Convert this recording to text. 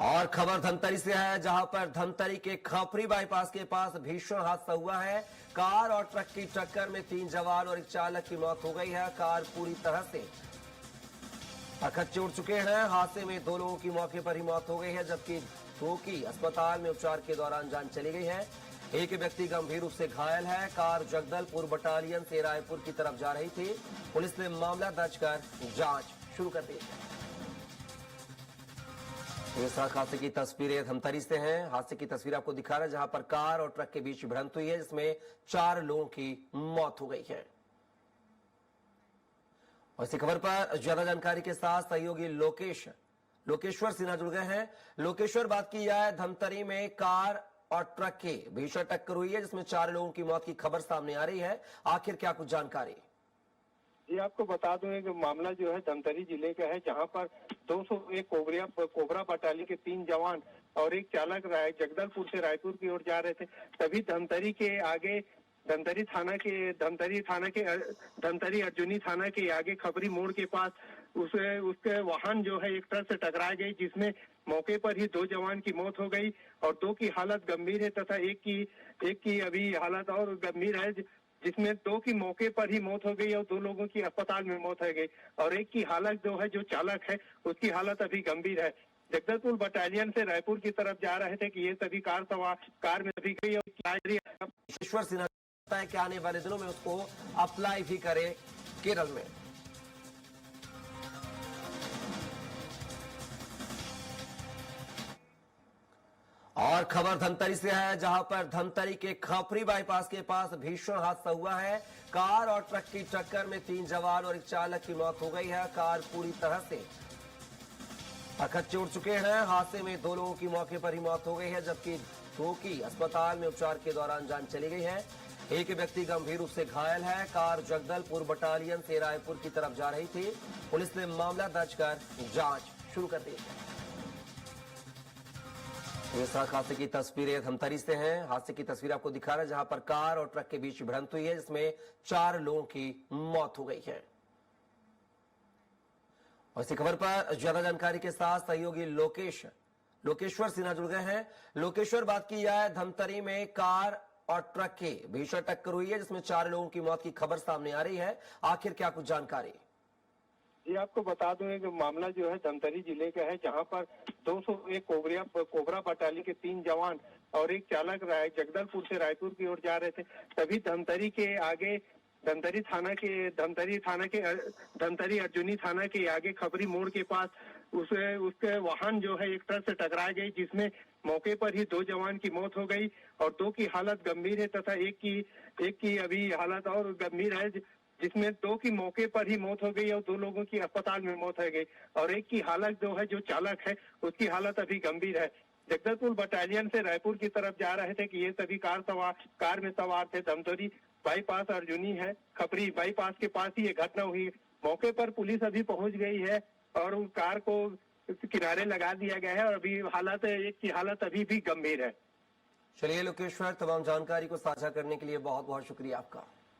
और खबर धमतरी से है, जहां पर धमतरी के खपरी बाईपास के पास भीषण हादसा हुआ है। कार और ट्रक की टक्कर में 3 जवान और एक चालक की मौत हो गई है। कार पूरी तरह से अखच्चे उड़ चुके हैं। हादसे में 2 लोगों की मौके पर ही मौत हो गई है, जबकि 2 की अस्पताल में उपचार के दौरान जान चली गई है। एक व्यक्ति गंभीर रूप से घायल है। कार जगदलपुर बटालियन से रायपुर की तरफ जा रही थी। पुलिस ने मामला दर्ज कर जांच शुरू कर दी है। इस हादसे की तस्वीरें धमतरी से हैं। हादसे की तस्वीर आपको दिखा रहा है, जहां पर कार और ट्रक के बीच भिड़ंत हुई है, जिसमें 4 लोगों की मौत हो गई है। और इसी खबर पर ज्यादा जानकारी के साथ सहयोगी लोकेश्वर सिन्हा जुड़ गए हैं। लोकेश्वर, बात की जाए धमतरी में कार और ट्रक की भीषण टक्कर हुई है, जिसमें 4 लोगों की मौत की खबर सामने आ रही है। आखिर क्या कुछ जानकारी? जी, आपको बता दूं कि मामला जो है धमतरी जिले का है, जहां पर 201 कोबरा बटालियन के 3 जवान और एक चालक जगदलपुर से रायपुर की ओर जा रहे थे। तभी धमतरी के आगे धमतरी अर्जुनी थाना के आगे खपरी मोड़ के पास उसके वाहन जो है एक ट्रक से टकरा गई, जिसमें मौके पर ही 2 जवान की मौत हो गई और 2 की हालत गंभीर है तथा एक की अभी हालत और गंभीर है, जिसमें 2 की मौके पर ही मौत हो गई और 2 लोगों की अस्पताल में मौत हो गई और एक की हालत जो है, जो चालक है उसकी हालत अभी गंभीर है। जगदलपुर बटालियन से रायपुर की तरफ जा रहे थे कि ये सभी कार में अभी गई और ईश्वर सिन्हा है कि आने वाले दिनों में उसको अप्लाई भी करे केरल में। और खबर धमतरी से है, जहां पर धमतरी के खपरी बाईपास के पास भीषण हादसा हुआ है। कार और ट्रक की टक्कर में 3 जवान और एक चालक की मौत हो गई है। कार पूरी तरह से अखच्चे उड़ चुके हैं। हादसे में 2 लोगों की मौके पर ही मौत हो गई है, जबकि 2 की अस्पताल में उपचार के दौरान जान चली गई है। एक व्यक्ति गंभीर रूप से घायल है। कार जगदलपुर बटालियन से रायपुर की तरफ जा रही थी। पुलिस ने मामला दर्ज कर जांच शुरू कर दी है। इस हादसे की तस्वीरें धमतरी से हैं। हादसे की तस्वीर आपको दिखा रहा है, जहां पर कार और ट्रक के बीच भिड़ंत हुई है, जिसमें 4 लोगों की मौत हो गई है। और इसी खबर पर ज्यादा जानकारी के साथ सहयोगी लोकेश्वर सिन्हा जुड़ गए हैं। लोकेश्वर, बात की जाए धमतरी में कार और ट्रक की भीषण टक्कर हुई है, जिसमें 4 लोगों की मौत की खबर सामने आ रही है। आखिर क्या कुछ जानकारी? जी, आपको बता दूं कि मामला जो है धमतरी जिले का है, जहां पर 201 कोबरा बटालियन के 3 जवान और एक चालक जगदलपुर से रायपुर की ओर जा रहे थे। तभी धमतरी के आगे धमतरी अर्जुनी थाना के आगे खपरी मोड़ के पास उसके वाहन जो है एक ट्रक से टकरा गई, जिसमें मौके पर ही 2 जवान की मौत हो गई और 2 की हालत गंभीर है तथा एक की अभी हालत और गंभीर है, जिसमें 2 की मौके पर ही मौत हो गई और 2 लोगों की अस्पताल में मौत हो गई और एक की हालत जो है, जो चालक है उसकी हालत अभी गंभीर है। जगदलपुर बटालियन से रायपुर की तरफ जा रहे थे कि ये सभी कार में सवार थे। धमतरी बाईपास अर्जुनी है, खपरी बाईपास के पास ही ये घटना हुई। मौके पर पुलिस अभी पहुंच गई है और उस कार को किनारे लगा दिया गया है और अभी एक की हालत अभी भी गंभीर है। चलिए लोकेश्वर, तमाम जानकारी को साझा करने के लिए बहुत बहुत शुक्रिया आपका।